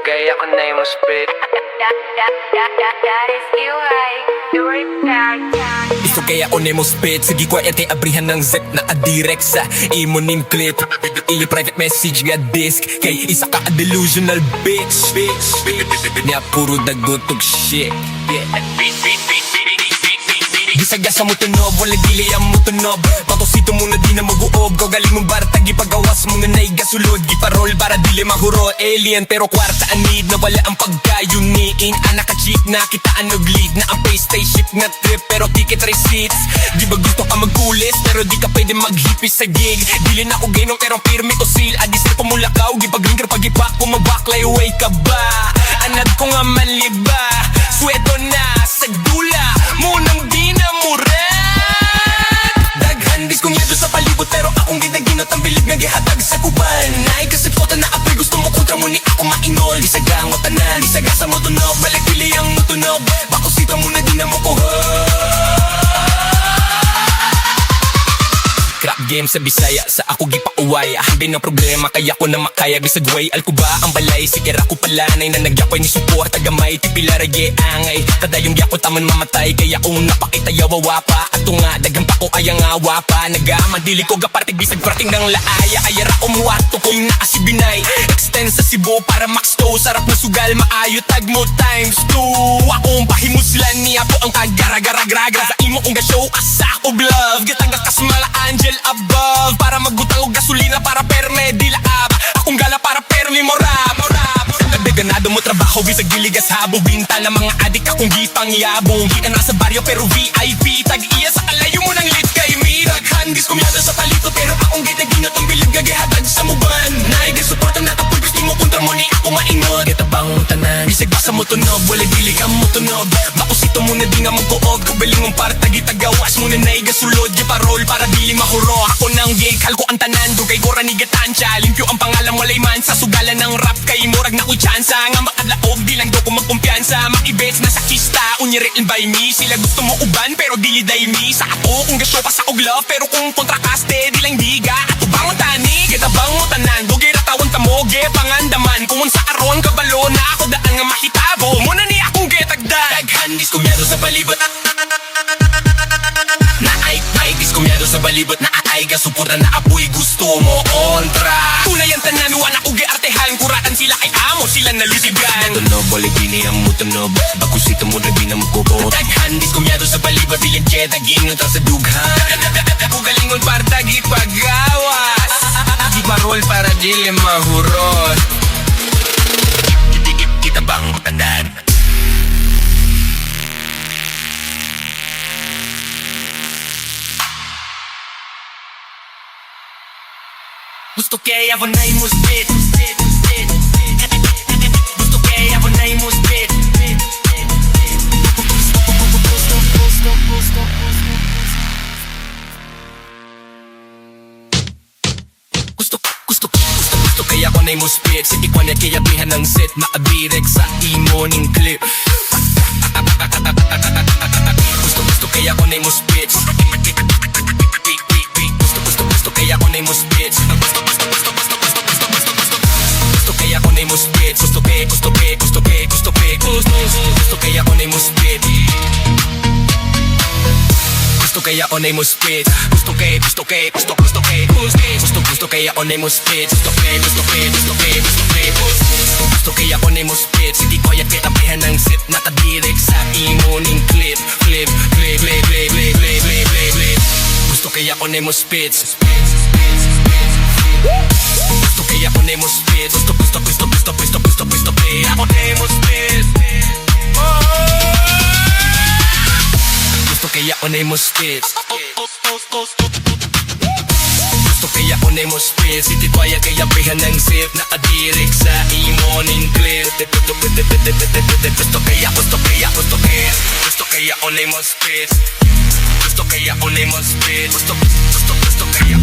kaya ako na yung spit. That is you, right? You're Gusto kaya ako na mo spit. Sige ko ay abrihan ng zip na adirect sa imo ning clip. Ili private message via disc. Kay isa ka delusional bitch. Niya puro dagotog shit. Gisagasa mo tunob, wala dili ang mo tunob. Patosito mo na di na mag-uob. Gagaling mong baratag, ipagawas mo nga na'y gasulod. Giparol para dili mahuro. Alien pero kwarta anid na wala ang pagkayuniin. Anak ka cheap na kitaan og-lead na ang pay stay ship nga trip pero ticket receipts. Di ba gusto ka magkulis pero di ka pwede maghipis sa gig. Dili na ako gainong pero pirmi o seal. Adisir pa mula ka o gipag-linger pag-ipak kung mabaklay way ka ba. Anad ko nga manliba. Sweto na sa dula munang di na muran. Daghan kung yado sa palibot pero akong ginaginot ang bilib nga gihatag sa kuban. Naay kasi pota na apoy gusto mo kontra mo ni ako mainol. Di sagangot tanan, di sagasa mo tunog. Balik pili ang mo tunog. Bako sita mo na di na mo kuha. Crap game sa Bisaya, sa ako gipauwaya. Hindi ng problema, kaya ko na makaya. Bisag way, alko ba ang balay? Sikira ko palanay na nagyakoy ni support. Tagamay, tipila rage angay. Kadayong gyako taman mamatay. Kaya kung napakita yawawa pa. Ato nga, dagang pa ko ayang awa pa. Nagamadili ko gapartig, bisag parating ng laaya. Ayara umuwato ko yung naasibinay. Extend sa Cebu para max to. Sarap na sugal, maayo tag mo times 2. Akong pahimuslan niya po ang kagara-gara-gragra. Sa imo kong gashow, kasak o love. Gitanggas kasmala angel above. Para magbutang og gasolina para perme di laab. Akong gala para permi morab. Ganado mo trabaho bisag giligas habo. Binta na mga adik akong gipangyabong. Kita na sa baryo pero VIP. Tag-iya sa kalayo mo ng lit kay me. Daghan kumyada sa palito pero akong ginaginot ang bilib gagihatag sa muban. Naigay support ang natapoy gusto mo kontra mo ni ako maingot. Kita bang tanan bisag basa mo tunog. Wala dili ka mo tunog. Makusito mo na di nga mo kuog. Kubaling mong para tagitagawas mo na naigasulod. Giparol para dili mahuro. Ako nang gig halko ang tanan. Dugay ko ranigatansya. Limpyo ang pangalan walay man sa sugalan ng rap kay murag na ko chance. Nga makadlaog di lang do ko magkumpiyansa. Makibets na sa kista unyiril by me. Sila gusto mo uban pero dili day me. Sa ato kung gasyo pa sa og love pero kung kontra kaste di lang diga. Ato bang tani kita bang tanan. Dugay ratawan tamoge pangandaman. Kung sa aron kabalo na ako daan nga mahitabo. Muna ni akong getagdag. Daghan kumyado sa palibot na ay kumyado sa balibot na ay gasuporta na apoy gusto mo kontra. Tunay ang tanan wala ko giartehan. Kuratan sila kay amo sila nalisigan. Tunob balik bini ang mutunob. Bakusito mo na binam ko po. Daghan kumyado sa balibot bilin jeta gingot sa dughan. Ako galingon para tagi pagawas. Di parol para dili mahurot. Kita bang tanan. Gusto kaya ako na yung spit. Gusto kaya ako na yung spit. Gusto kaya ako na yung spit. Sige ko na kaya bihan ng set. Nakadirect sa imo ning clip. Gusto kaya ako na yung spit. Gusto kaya ako na yung spit. Gusto kaya ako na yung spit. Gusto kaya ako na yung spit. Gusto kaya ako na yung spit. Gusto kaya ako na yung spit. Gusto kaya ako na yung spit. Sige ko yan kitabihan ng sit. Nakadirect sa imo ning clip. Gusto kaya ako na yung spit. Gusto kaya ako na yung spit. Gusto kaya ako na yung spit. Gusto kaya ako na yung spit. Gusto kaya ako na yung spit. City ko yan kaya bihan ng sip. Nakadirect sa imo ning clip. Gusto kaya ako na yung spit. Gusto kaya ako na yung spit. Gusto kaya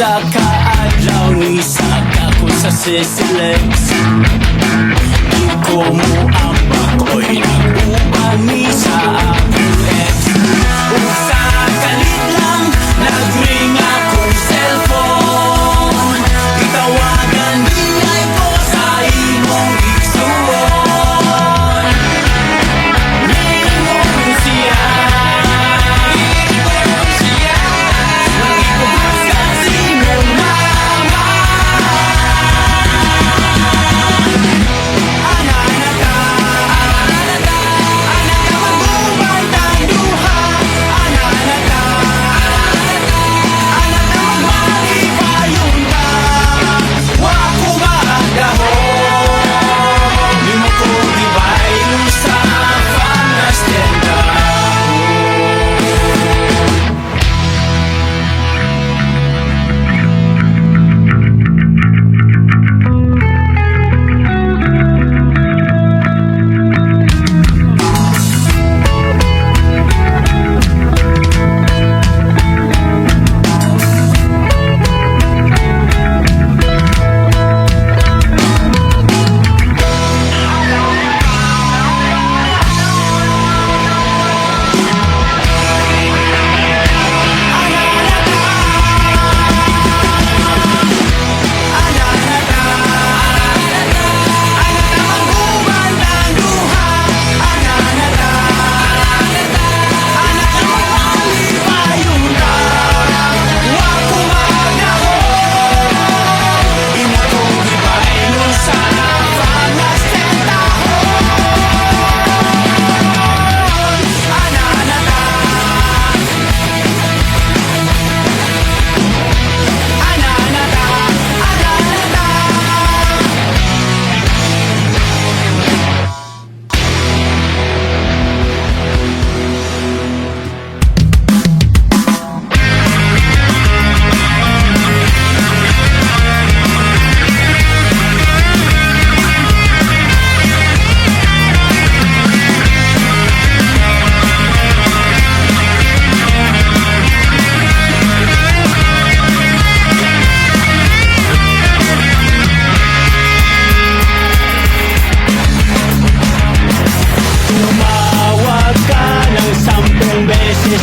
sa kaadlaw ni saka ko sa sisilex. Di ko mo ang bakoy nag-ubang ni sa akong ex. Usa kalit lang nag-ring akong cellphone. Itawagan dinay ko sa imong igsuon. Ningon siya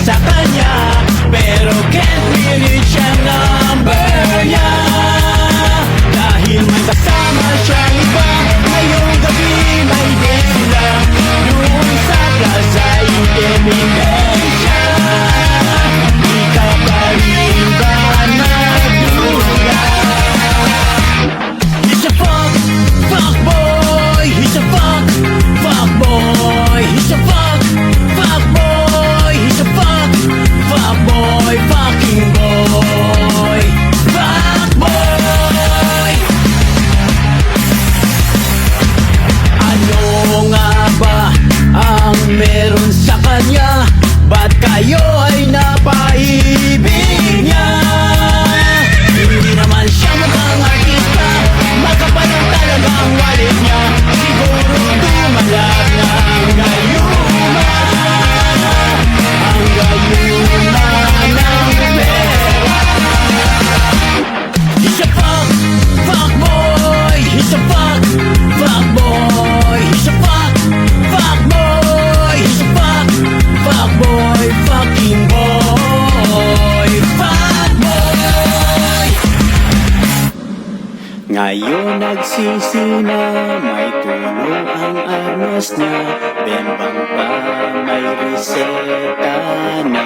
sa kanya, pero can't reach ang number niya. Dahil may kasama siyang iba, ngayong gabi may date sila. Doon sa plaza Independencia, di ka pa rin ba nagduga? He's a fuckboy, he's a fuckboy, he's a fuckboy, he's a fuckboy, fucking boy, fuckboy. Ano nga ba ang meron sa kanya? Ba't kayo ay napaibig niya? Hindi naman siya mukhang artista, makapal lang talaga ang wallet niya. Siguro dumalab na ang gayuma, ang gayuma ng pera. He's a fuckboy, he's a fuckboy, he's a fuckboy, he's a fuckboy, fucking boy, fuckboy. Ngayon nagsisi na, may tulong ang armas niya. Bembang pa, may reseta na.